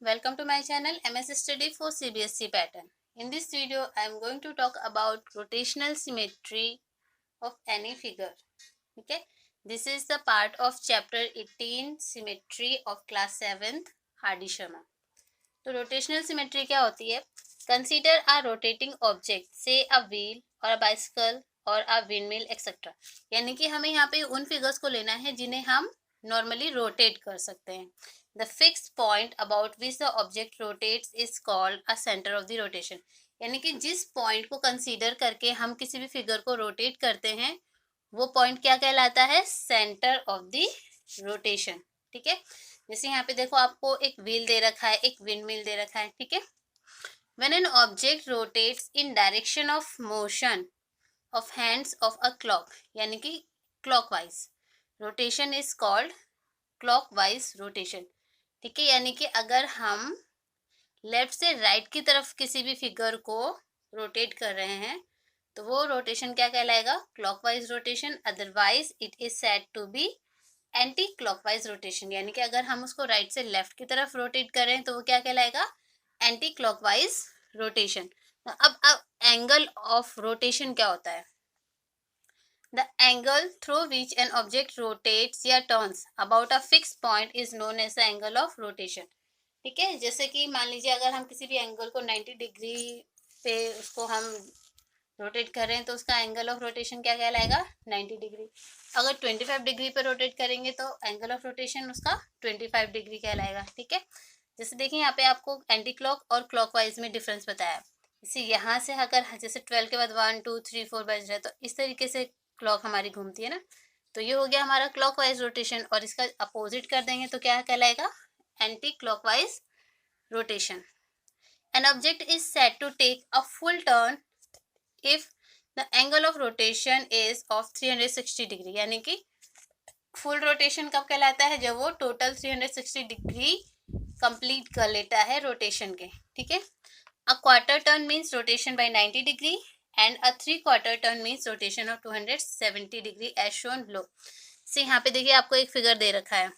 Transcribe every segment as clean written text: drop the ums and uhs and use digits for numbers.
welcome to my channel MS Study for CBSE pattern. In this video, I am going to talk about rotational symmetry of any figure. Okay, this is the part of chapter 18 symmetry of class 7th Hardy Sharma. तो rotational symmetry क्या होती है? Consider a rotating object, say a wheel or a bicycle और a windmill etc. यानी कि हमें यहाँ पे उन फिगर्स को लेना है जिन्हें हम नॉर्मली रोटेट कर सकते हैं. The fix point about which the object rotates is called a centre of the rotation. यानी कि जिस पॉइंट को कंसीडर करके हम किसी भी फिगर को रोटेट करते हैं वो पॉइंट क्या कहलाता है? Centre of the rotation. ठीक है, जैसे यहाँ पे देखो आपको एक व्हील दे रखा है, एक विंडमिल दे रखा है. ठीक है, when an object rotates in direction of motion of hands of a clock, यानी कि clockwise rotation is called clockwise rotation. ठीक है, यानी कि अगर हम लेफ्ट से राइट की तरफ किसी भी फिगर को रोटेट कर रहे हैं तो वो रोटेशन क्या कहलाएगा? Clockwise rotation. Otherwise it is said to be anti clockwise rotation. यानी कि अगर हम उसको राइट से लेफ्ट की तरफ रोटेट कर रहे हैं तो वो क्या कहलाएगा? Anti clockwise rotation. अब एंगल ऑफ रोटेशन क्या होता है? The angle through which an object rotates या turns about a fixed point is known as the angle of rotation. ठीक है, जैसे कि मान लीजिए अगर हम किसी भी एंगल को 90 डिग्री पे उसको हम रोटेट कर रहे हैं तो उसका एंगल ऑफ रोटेशन क्या कहलाएगा? 90 डिग्री. अगर 25 डिग्री पे रोटेट करेंगे तो एंगल ऑफ रोटेशन उसका 25 डिग्री कहलाएगा. ठीक है, जैसे देखिए यहाँ पे आपको एंटी क्लॉक और क्लॉकवाइज में डिफरेंस बताया. इसी यहाँ से अगर जैसे 12 के बाद 1 2 3 4 बज रहा है तो इस तरीके से क्लॉक हमारी घूमती है ना, तो ये हो गया हमारा क्लॉकवाइज रोटेशन. और इसका अपोजिट कर देंगे तो क्या कहलाएगा? Anti clockwise rotation. An object is said to take a full turn if the angle of rotation is of 360 degree. यानी कि फुल रोटेशन कब कहलाता है? जब वो टोटल 360 डिग्री कंप्लीट कर लेता है रोटेशन के. ठीक है, अ quarter turn means rotation bye 90 degree and a 3/4 turn means rotation of 270 degree as shown below. से यहाँ पे देखिए आपको एक फिगर दे रखा है.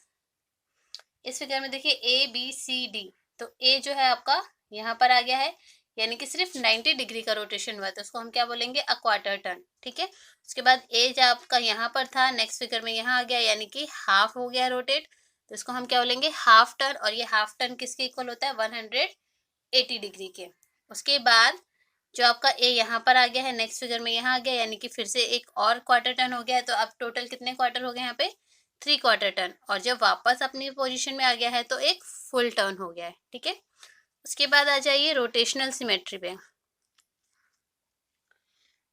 इस फिगर में देखिए ए बी सी डी. तो ए जो है आपका यहाँ पर आ गया है, यानी कि सिर्फ 90 डिग्री का रोटेशन हुआ तो उसको हम क्या बोलेंगे? अ क्वार्टर टर्न. ठीक है, उसके बाद ए जो आपका यहाँ पर था नेक्स्ट फिगर में यहाँ आ गया, यानी कि हाफ हो गया रोटेट, तो इसको हम क्या बोलेंगे? Half turn. और ये हाफ टर्न किसके इक्वल होता है? 180 डिग्री के. उसके बाद जो आपका ए यहाँ पर आ गया है नेक्स्ट फिगर में यहाँ आ गया, यानी कि फिर से एक और क्वार्टर टर्न हो गया है. तो अब टोटल कितने क्वार्टर हो गए यहाँ पे? 3/4 टर्न. और जब वापस अपनी पोजीशन में आ गया है तो एक फुल टर्न हो गया है. ठीक है, उसके बाद आ जाइए रोटेशनल सिमेट्री पे.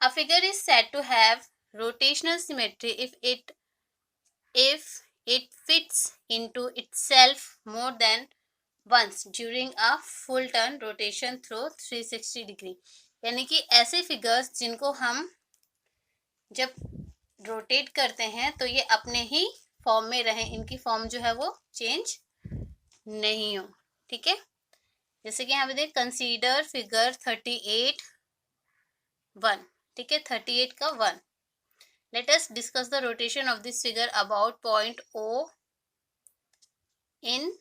A figure is said to have rotational symmetry if it fits into itself more than once during a full turn rotation through 360 degree. यानी कि ऐसे फिगर्स जिनको हम जब रोटेट करते हैं तो ये अपने ही फॉर्म में रहें, इनकी फॉर्म जो है वो चेंज नहीं हो. ठीक है, जैसे कि यहाँ पे देख कंसीडर फिगर 38 1. ठीक है, 38 का 1. Let us discuss the rotation of this figure about point O in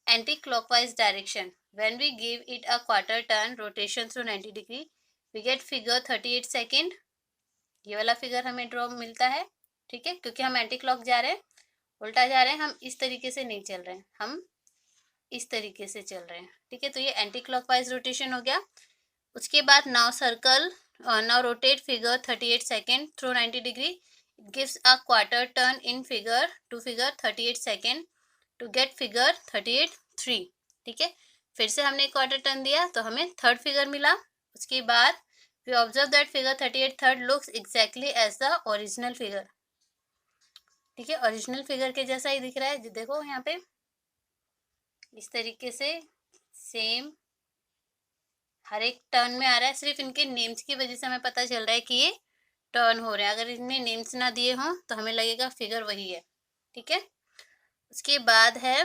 anti-clockwise direction. When we give it a quarter turn rotation through 90 degree, we get figure 38 second. ये वाला फिगर हमें draw मिलता है. ठीक है, क्योंकि हम एंटी क्लॉक जा रहे हैं, उल्टा जा रहे हैं, हम इस तरीके से नहीं चल रहे हैं, हम इस तरीके से चल रहे हैं. ठीक है, तो ये एंटी क्लॉकवाइज रोटेशन हो गया. उसके बाद now circle now rotate figure 38 second through 90 degree. It gives a quarter turn in figure to figure 38 second to get figure 38 3. ठीक है, फिर से हमने क्वार्टर टर्न दिया तो हमें थर्ड फिगर मिला. उसके बाद we observe that figure 38 third looks exactly as the original figure. ठीक है, ओरिजिनल फिगर के जैसा ही दिख रहा है. देखो यहाँ पे इस तरीके से सेम हर एक टर्न में आ रहा है. सिर्फ इनके नेम्स की वजह से हमें पता चल रहा है कि ये टर्न हो रहे हैं. अगर इनमें नेम्स ना दिए हों तो हमें लगेगा फिगर वही है. ठीक है, उसके बाद है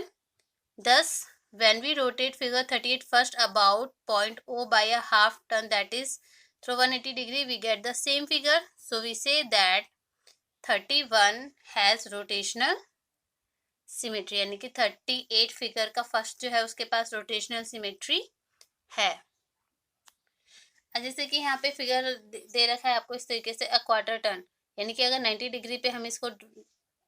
10. when we rotate figure 38 first about point O by a half turn, that is through 180 degree, we get the same figure. So we say that 31 has rotational symmetry, यानी कि 38 फिगर का फर्स्ट जो है उसके पास रोटेशनल सिमेट्री है। जैसे कि यहाँ पे फिगर दे रखा है आपको इस तरीके से, अ क्वार्टर टर्न, यानी कि अगर 90 डिग्री पे हम इसको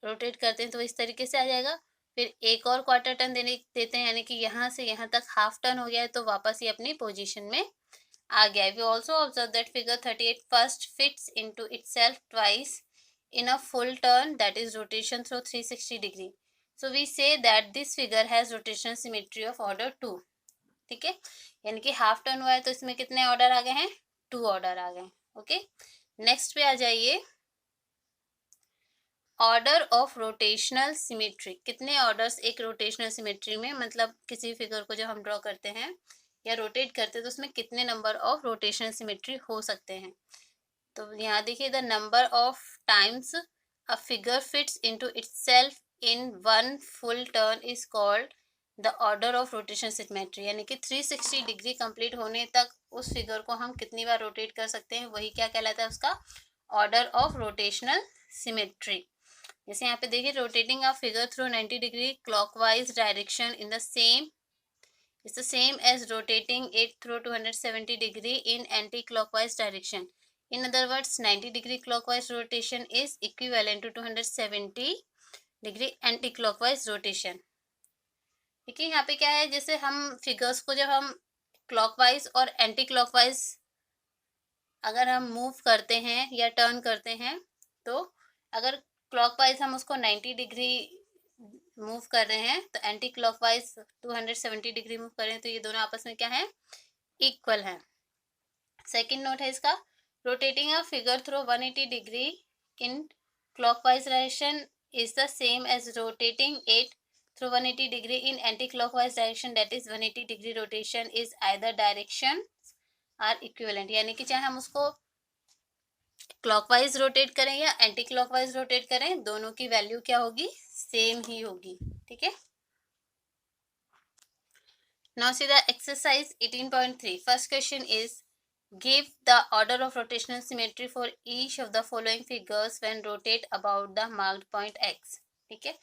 रोटेट करते हैं तो इस तरीके से आ जाएगा। फिर एक और क्वार्टर टर्न देते हैं, यानी कि यहाँ से यहाँ तक हाफ टर्न हो गया है, तो वापस ये अपनी पोजीशन में आ गया है। We also observe that figure 38 first fits into itself twice in a full turn, that is rotation through 360 degree. So we say that this figure has rotational symmetry of order 2. ठीक है, यानी कि half turn हुआ है तो इसमें कितने order आ गए हैं, 2 ऑर्डर आ गए। ओके, नेक्स्ट पे आ जाइए, ऑर्डर ऑफ रोटेशनल सिमेट्री। कितने ऑर्डर्स एक रोटेशनल सिमेट्री में, मतलब किसी फिगर को जब हम ड्रॉ करते हैं या रोटेट करते हैं तो उसमें कितने नंबर ऑफ रोटेशनल सिमेट्री हो सकते हैं। तो यहाँ देखिए, the number of times a figure fits into itself in one full turn is called the order of rotation symmetry, यानी कि 360 डिग्री कंप्लीट होने तक उस फिगर को हम कितनी बार रोटेट कर सकते हैं, वही क्या कहलाता है, उसका ऑर्डर ऑफ रोटेशनल सिमेट्री। जैसे यहाँ पे देखिए, rotating a figure through 90 degree clockwise direction in the same is the same as rotating it through 270 degree in anti-clockwise direction. In other words, 90 degree clockwise rotation is equivalent to 270 degree anti-clockwise rotation. ठीक है, यहाँ पे क्या है, जैसे हम figures को जब हम क्लॉकवाइज और एंटी क्लॉकवाइज अगर हम मूव करते हैं या टर्न करते हैं, तो अगर क्लॉकवाइज हम उसको 90 डिग्री मूव कर रहे हैं तो एंटी क्लॉकवाइज 270 डिग्री मूव कर रहे हैं, तो ये दोनों आपस में क्या है, इक्वल है। सेकंड नोट है इसका, rotating a figure through 180 degree in clockwise direction is the same as rotating it through 180 degree in anti clockwise direction, that is 180 degree rotation is either direction are equivalent, यानी कि चाहे हम उसको clockwise rotate करें या anti clockwise rotate करें, दोनों की वैल्यू क्या होगी, सेम ही होगी। ठीक है, now see the exercise 18.3. first question is, give the order of rotational symmetry for each of the following figures when rotate about the marked point x. ठीक है,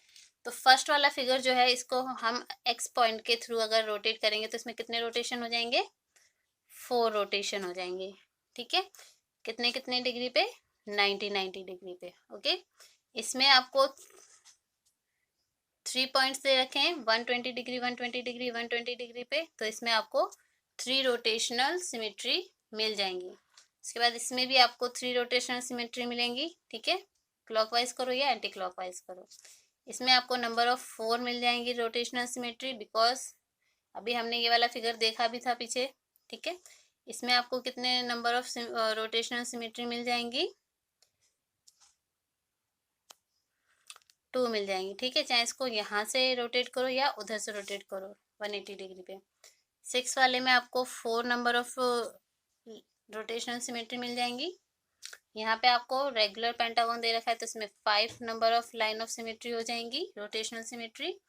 तो फर्स्ट वाला फिगर जो है इसको हम x पॉइंट के थ्रू अगर रोटेट करेंगे तो इसमें कितने रोटेशन हो जाएंगे, 4 रोटेशन हो जाएंगे। ठीक है, कितने कितने डिग्री पे, 90 डिग्री पे। ओके, इसमें आपको 3 पॉइंट्स दे रखे हैं, 120 डिग्री 120 डिग्री 120 डिग्री पे, तो इसमें आपको 3 रोटेशनल सिमेट्री मिल जाएंगी। उसके बाद इसमें भी आपको 3 रोटेशनल सिमेट्री मिलेंगी। ठीक है, क्लॉकवाइज करो या एंटी क्लॉकवाइज करो, इसमें आपको नंबर ऑफ 4 मिल जाएंगी रोटेशनल सिमेट्री, बिकॉज अभी हमने ये वाला फिगर देखा भी था पीछे। ठीक है, इसमें आपको कितने नंबर ऑफ रोटेशनल सिमेट्री मिल जाएंगी, 2 मिल जाएंगी। ठीक है, चाहे इसको यहाँ से रोटेट करो या उधर से रोटेट करो 180 डिग्री पे। 6 वाले में आपको 4 नंबर ऑफ रोटेशनल सिमेट्री मिल जाएंगी। यहाँ पे आपको रेगुलर पेंटागन दे रखा है तो इसमें 5 number of line of symmetry हो जाएंगी, रोटेशनल सिमेट्री।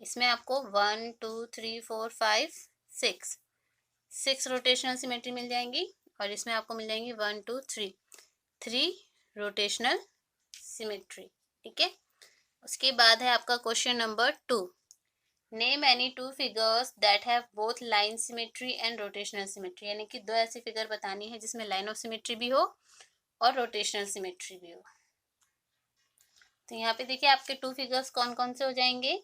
इसमें आपको 1 2 3 4 5 6 रोटेशनल सिमेट्री मिल जाएंगी, और इसमें आपको मिल जाएंगी 1 2 3 रोटेशनल सिमेट्री। ठीक है, उसके बाद है आपका question number 2, name any 2 figures that have both line symmetry and rotational symmetry, यानी कि 2 ऐसी फिगर बतानी है जिसमें लाइन ऑफ सिमेट्री भी हो और रोटेशनल सिमेट्री भी हो। तो यहाँ पे देखिए आपके 2 फिगर्स कौन कौन से हो जाएंगे।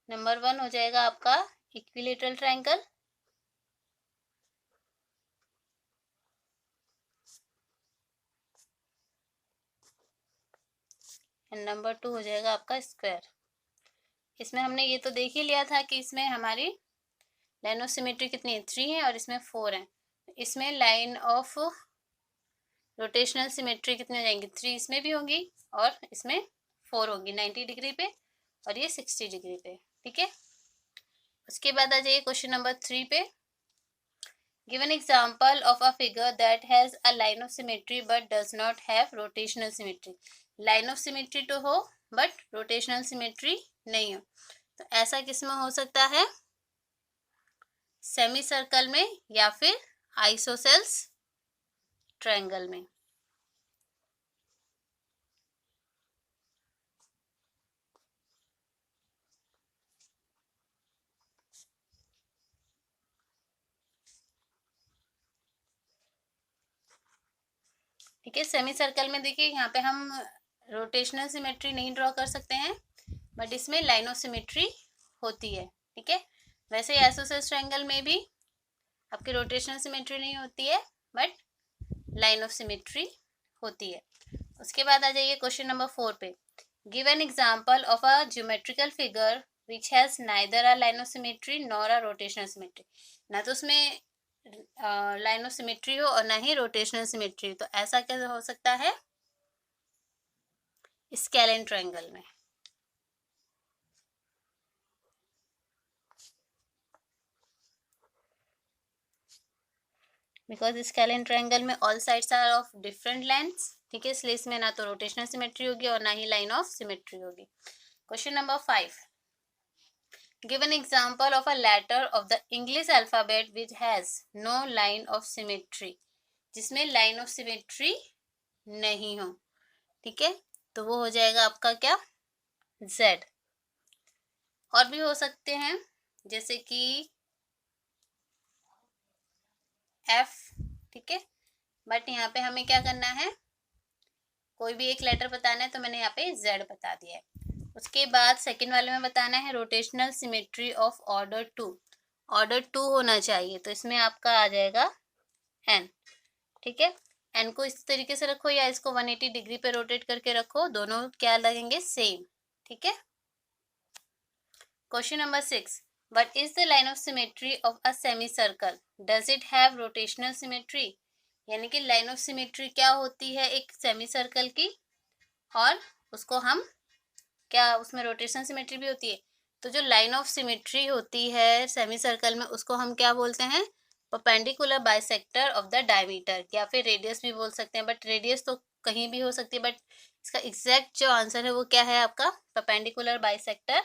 नंबर 1 हो जाएगा आपका इक्विलेटरल ट्रायंगल, एंड नंबर 2 हो जाएगा आपका स्क्वायर। इसमें हमने ये तो देख ही लिया था कि इसमें हमारी लाइन ऑफ सिमेट्री कितनी है, 3 है, और इसमें 4 है। इसमें लाइन ऑफ रोटेशनल सिमेट्री कितनी हो जाएंगी, 3 इसमें भी होंगी और इसमें 4 होगी, 90 डिग्री पे और ये 60 डिग्री पे। ठीक है, उसके बाद आ जाइए क्वेश्चन नंबर 3 पे। Give an example of a figure that has a line of symmetry but does not have rotational symmetry. Line of symmetry तो हो बट रोटेशनल सिमेट्री नहीं हो, तो ऐसा किस में हो सकता है, सेमी सर्कल में या फिर आइसोसेल्स ट्रायंगल में। ठीक है। सेमी सर्कल में देखिए यहाँ पे हम रोटेशनल सिमेट्री नहीं ड्रॉ कर सकते हैं, बट इसमें लाइन ऑफ सिमेट्री होती है। ठीक है, वैसे आइसोसेलेस ट्रायंगल में भी आपकी रोटेशनल सिमेट्री नहीं होती है, बट लाइन ऑफ सिमेट्री होती है। उसके बाद आ जाइए क्वेश्चन नंबर 4 पे। Give an example of a geometrical figure which has neither a line of symmetry nor a rotational symmetry. ना तो उसमें लाइन ऑफ सिमेट्री हो और ना ही रोटेशनल सिमेट्री, तो ऐसा क्या हो सकता है स्केलेन ट्रायंगल में। बिकॉज स्केलेन ट्रायंगल में all sides are of different lengths. ठीक है, इसलिए इसमें ना तो रोटेशनल सिमेट्री होगी और ना ही लाइन ऑफ सिमेट्री होगी। Question number 5, give an example of a letter of the English alphabet which has no line of symmetry, जिसमें लाइन ऑफ सिमेट्री नहीं हो। ठीक है, तो वो हो जाएगा आपका क्या, Z। और भी हो सकते हैं जैसे कि F। ठीक है, बट यहाँ पे हमें क्या करना है, कोई भी एक लेटर बताना है, तो मैंने यहाँ पे Z बता दिया है। उसके बाद सेकंड वाले में बताना है rotational symmetry of order 2। Order 2 होना चाहिए, तो इसमें आपका आ जाएगा N। ठीक है, N को इस तरीके से रखो या इसको 180 डिग्री पे रोटेट करके रखो, दोनों क्या लगेंगे, सेम। ठीक है। Question number 6, what is the line of symmetry of a semicircle? Does it have rotational symmetry? यानी कि लाइन ऑफ सिमेट्री क्या होती है एक सेमी सर्कल की, और उसको हम क्या, उसमें रोटेशनल सिमेट्री भी होती है। तो जो लाइन ऑफ सिमेट्री होती है सेमी सर्कल में, उसको हम क्या बोलते हैं, perpendicular bisector of the diameter, या फिर रेडियस भी बोल सकते हैं, बट रेडियस तो कहीं भी हो सकती है, बट इसका एग्जैक्ट जो आंसर है वो क्या है आपका, perpendicular bisector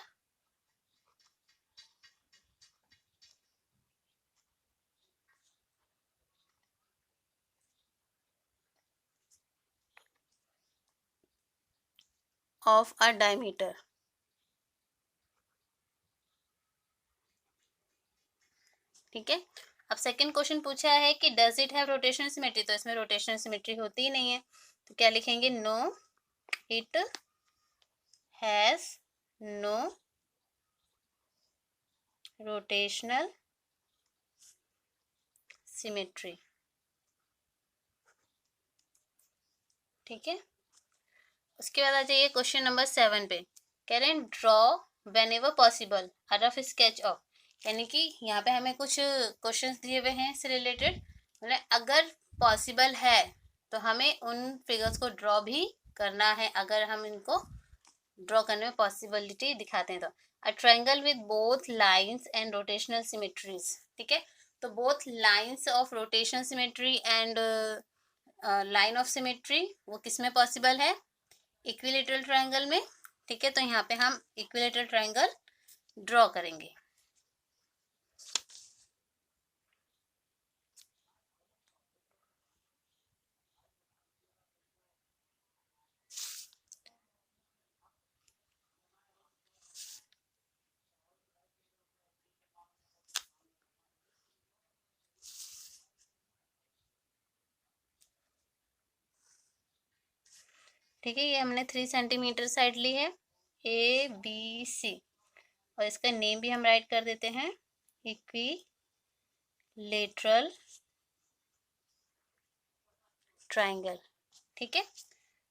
of a diameter. ठीक है, अब सेकंड क्वेश्चन पूछा है कि does it have rotational symmetry, तो इसमें रोटेशनल सिमेट्री होती ही नहीं है, तो क्या लिखेंगे, no it has no rotational symmetry. ठीक है, उसके बाद आ जाइए क्वेश्चन नंबर 7 पे। कह रहे हैं draw when ever possible a rough sketch of, यानी कि यहाँ पे हमें कुछ क्वेश्चंस दिए हुए हैं इससे रिलेटेड, मतलब अगर पॉसिबल है तो हमें उन फिगर्स को ड्रॉ भी करना है, अगर हम इनको ड्रॉ करने में पॉसिबिलिटी दिखाते हैं तो। अ triangle with both lines and rotational symmetries. ठीक है, तो both lines of rotational symmetry and line of symmetry वो किस में पॉसिबल है, इक्विलेटरल ट्रायंगल में। ठीक है, तो यहाँ पे हम इक्विलेटरल ट्रायंगल ड्रॉ करेंगे। ठीक है, ये हमने 3 सेंटीमीटर साइड ली है ABC, और इसका नेम भी हम राइट कर देते हैं इक्विलेटरल ट्रायंगल। ठीक है,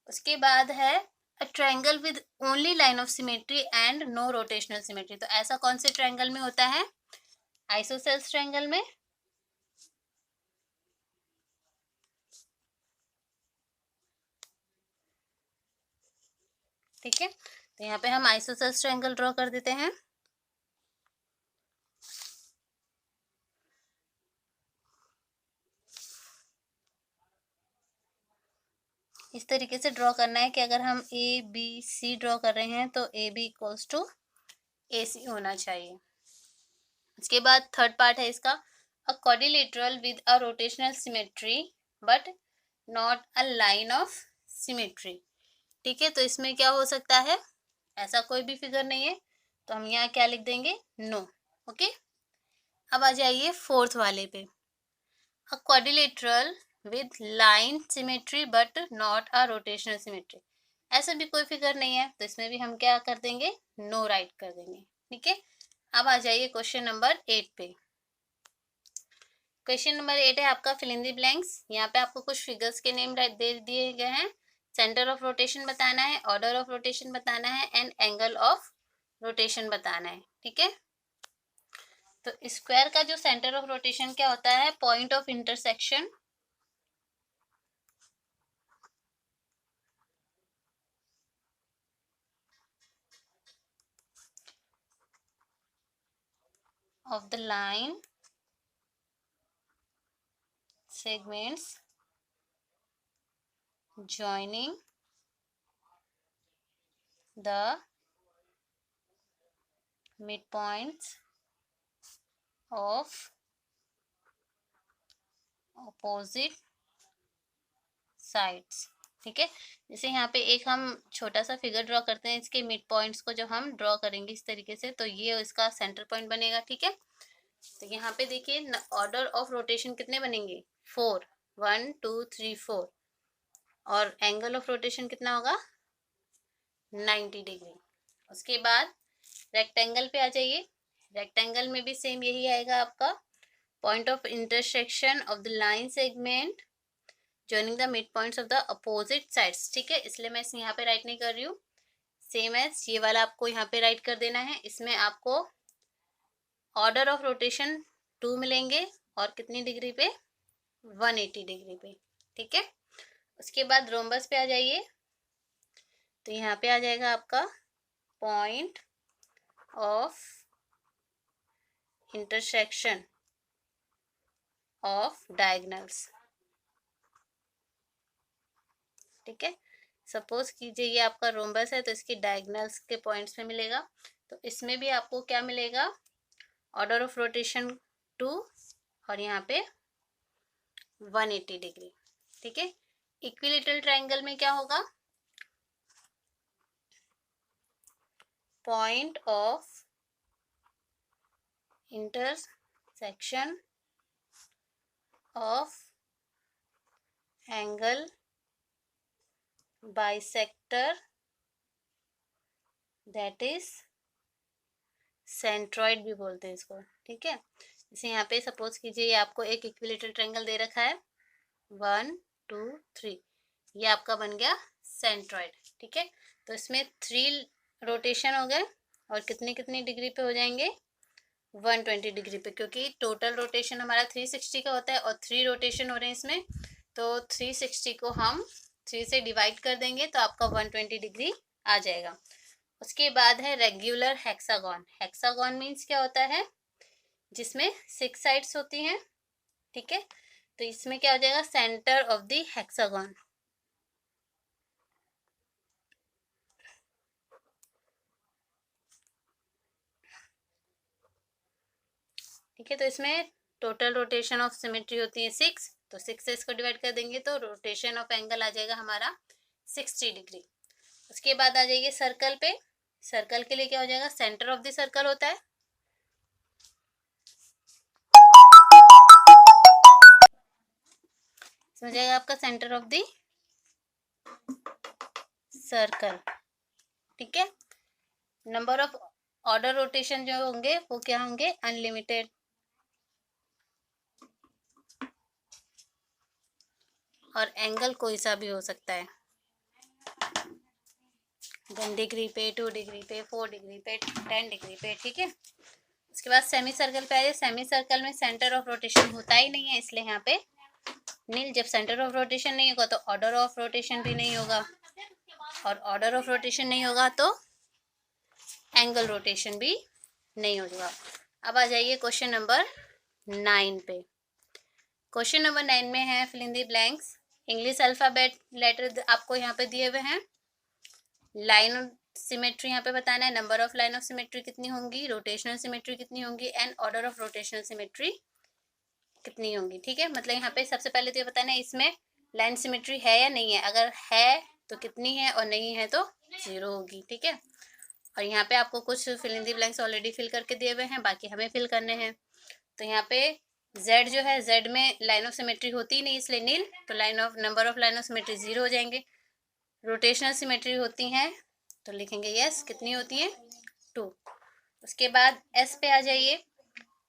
उसके बाद है a triangle with only line of symmetry and no rotational symmetry, तो ऐसा कौन से ट्रायंगल में होता है, आइसोसेल्स ट्रायंगल में। ठीक है, तो यहाँ पे हम आइसोसेल्स ट्रायंगल ड्रॉ कर देते हैं। इस तरीके से ड्रॉ करना है कि अगर हम ABC ड्रॉ कर रहे हैं तो AB इक्वल्स टू AC होना चाहिए। उसके बाद थर्ड पार्ट है इसका, अ quadrilateral with a rotational symmetry but not a line of symmetry. ठीक है, तो इसमें क्या हो सकता है, ऐसा कोई भी फिगर नहीं है, तो हम यहाँ क्या लिख देंगे, नो। ओके, अब आ जाइए फोर्थ वाले पे। अ quadrilateral with line symmetry but not a rotational symmetry। ऐसा भी कोई फिगर नहीं है तो इसमें भी हम क्या कर देंगे, नो राइट कर देंगे। ठीक है, अब आ जाइए क्वेश्चन नंबर 8 पे। क्वेश्चन नंबर 8 है आपका फिल इन द ब्लैंक्स। यहाँ पे आपको कुछ फिगर्स के नेम दे दिए गए हैं। सेंटर ऑफ रोटेशन बताना है, ऑर्डर ऑफ रोटेशन बताना है एंड एंगल ऑफ रोटेशन बताना है। ठीक है, तो स्क्वायर का जो सेंटर ऑफ रोटेशन क्या होता है, point of intersection of the line segments joining the midpoints of opposite sides। ठीक है, जैसे यहाँ पे एक हम छोटा सा फिगर ड्रॉ करते हैं, इसके मिड पॉइंट्स को जब हम ड्रॉ करेंगे इस तरीके से तो ये इसका सेंटर पॉइंट बनेगा। ठीक है, तो यहाँ पे देखिए ऑर्डर ऑफ रोटेशन कितने बनेंगे, 4, 1 2 3 4, और एंगल ऑफ रोटेशन कितना होगा, 90 डिग्री। उसके बाद रेक्टेंगल पे आ जाइए। रेक्टेंगल में भी सेम यही आएगा आपका, point of intersection of the line segment joining the midpoints of the opposite sides। ठीक है, इसलिए मैं इसे यहाँ पे राइट नहीं कर रही हूँ, सेम एज ये वाला आपको यहाँ पे राइट कर देना है। इसमें आपको ऑर्डर ऑफ रोटेशन 2 मिलेंगे और कितनी डिग्री पे, 180 डिग्री पे। ठीक है, उसके बाद रोम्बस पे आ जाइए। तो यहाँ पे आ जाएगा आपका point of intersection of diagonals. ठीक है, सपोज कीजिए ये आपका रोम्बस है तो इसकी डायगोनल्स के पॉइंट्स में मिलेगा, तो इसमें भी आपको क्या मिलेगा, ऑर्डर ऑफ रोटेशन 2 और यहाँ पे 180 डिग्री। ठीक है, इक्विलेटरल ट्रायंगल में क्या होगा, point of intersection of angle bisector that is centroid भी बोलते हैं इसको। ठीक है, जैसे यहाँ पे सपोज कीजिए ये आपको एक इक्विलेटरल ट्रायंगल दे रखा है, 1 2 3, ये आपका बन गया सेंट्रॉइड। ठीक है, तो इसमें 3 रोटेशन हो गए और कितनी कितनी डिग्री पे हो जाएंगे, 120 डिग्री पे, क्योंकि टोटल रोटेशन हमारा 360 का होता है और 3 रोटेशन हो रहे हैं इसमें, तो 360 को हम 3 से डिवाइड कर देंगे तो आपका 120 डिग्री आ जाएगा। उसके बाद है रेगुलर हेक्सागन। हेक्सागन मीन्स क्या होता है, जिसमें 6 साइड्स होती हैं। ठीक है, तो इसमें क्या हो जाएगा, सेंटर ऑफ द हेक्सागन। ठीक है, तो इसमें टोटल रोटेशन ऑफ सिमेट्री होती है 6, तो 6 से इसको डिवाइड कर देंगे तो रोटेशन ऑफ एंगल आ जाएगा हमारा 60 डिग्री। उसके बाद आ जाइए सर्कल पे। सर्कल के लिए क्या हो जाएगा, सेंटर ऑफ द सर्कल होता है, इसमें हो जाएगा आपका सेंटर ऑफ द सर्कल। ठीक है, नंबर ऑफ ऑर्डर रोटेशन जो होंगे वो क्या होंगे, अनलिमिटेड। और एंगल कोई सा भी हो सकता है, 1 डिग्री पे, 2 डिग्री पे, 4 डिग्री पे, 10 डिग्री पे। ठीक है, उसके बाद सेमी सर्कल पे आइए। सेमी सर्कल में सेंटर ऑफ रोटेशन होता ही नहीं है, इसलिए यहाँ पे नील। जब सेंटर ऑफ रोटेशन नहीं होगा तो ऑर्डर ऑफ रोटेशन भी नहीं होगा, और ऑर्डर ऑफ रोटेशन नहीं होगा तो एंगल रोटेशन भी नहीं होगा। अब आ जाइए क्वेश्चन नंबर 9 पे। क्वेश्चन नंबर 9 में है fill in the blanks. English alphabet letter आपको यहाँ पे दिए हुए हैं। लाइन सिमेट्री यहाँ पे बताना है, number of line of symmetry कितनी होंगी, रोटेशनल सिमेट्री कितनी होंगी and order of rotational symmetry कितनी होंगी। ठीक है, मतलब यहाँ पे सबसे पहले तो ये बताना है इसमें लाइन सिमेट्री है या नहीं है, अगर है तो कितनी है और नहीं है तो 0 होगी। ठीक है, और यहाँ पे आपको कुछ fill in the blanks already fill करके दिए हुए हैं, बाकी हमें फिल करने हैं। तो यहाँ पे जेड जो है, जेड में लाइन ऑफ सिमेट्री होती ही नहीं इसलिए नील, तो number of line of symmetry 0 हो जाएंगे। रोटेशनल सिमेट्री होती हैं तो लिखेंगे यस, कितनी होती हैं 2। उसके बाद एस पे आ जाइए,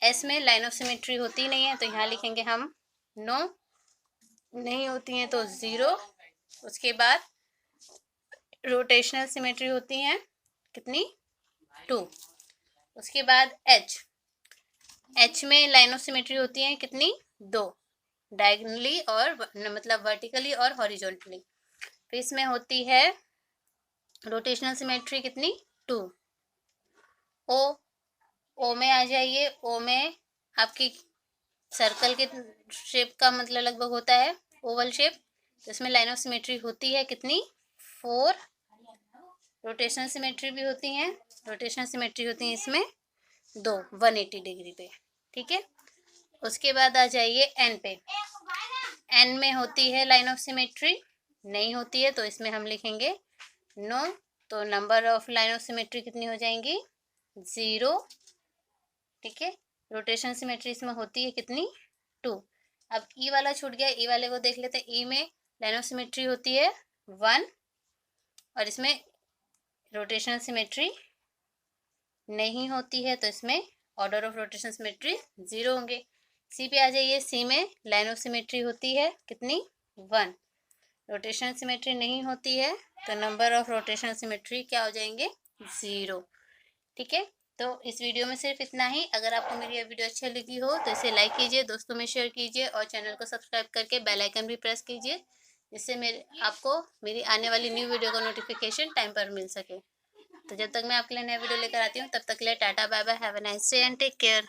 एस में लाइन ऑफ सिमेट्री होती नहीं है तो यहाँ लिखेंगे हम नो, नहीं होती हैं तो 0। उसके बाद रोटेशनल सिमेट्री होती हैं कितनी 2। उसके बाद एच, एच में लाइन ऑफ सिमेट्री होती है कितनी 2, डायगोनली और मतलब वर्टिकली और हॉरिजॉन्टली। फिर इसमें होती है रोटेशनल सिमेट्री कितनी 2। ओ, ओ में आ जाइए, ओ में आपकी सर्कल के शेप का मतलब लगभग होता है ओवल शेप, तो इसमें लाइन ऑफ सिमेट्री होती है कितनी 4। रोटेशनल सिमेट्री भी होती हैं, रोटेशनल सिमेट्री होती है इसमें 2 180 डिग्री पे, ठीक है। उसके बाद आ जाइए एन पे, एन में होती है लाइन ऑफ सिमेट्री, नहीं होती है तो इसमें हम लिखेंगे नो, तो number of line of symmetry कितनी हो जाएंगी 0, ठीक है। रोटेशन सिमेट्री इसमें होती है कितनी 2। अब ई वाला छूट गया, ई वाले को देख लेते हैं। ई में लाइन ऑफ सिमेट्री होती है 1 और इसमें रोटेशनल सिमेट्री नहीं होती है तो इसमें ऑर्डर ऑफ रोटेशन सिमेट्री 0 होंगे। सी पे आ जाइए, सी में लाइन ऑफ सिमेट्री होती है कितनी 1, रोटेशनल सिमेट्री नहीं होती है तो नंबर ऑफ रोटेशनल सिमेट्री क्या हो जाएंगे 0, ठीक है। तो इस वीडियो में सिर्फ इतना ही। अगर आपको मेरी यह वीडियो अच्छी लगी हो तो इसे लाइक कीजिए, दोस्तों में शेयर कीजिए और चैनल को सब्सक्राइब करके बेल आइकन भी प्रेस कीजिए, जिससे आपको मेरी आने वाली न्यू वीडियो का नोटिफिकेशन टाइम पर मिल सके। तो जब तक मैं आपके लिए नया वीडियो लेकर आती हूँ तब तक के लिए tata bye bye, have a nice day and take care.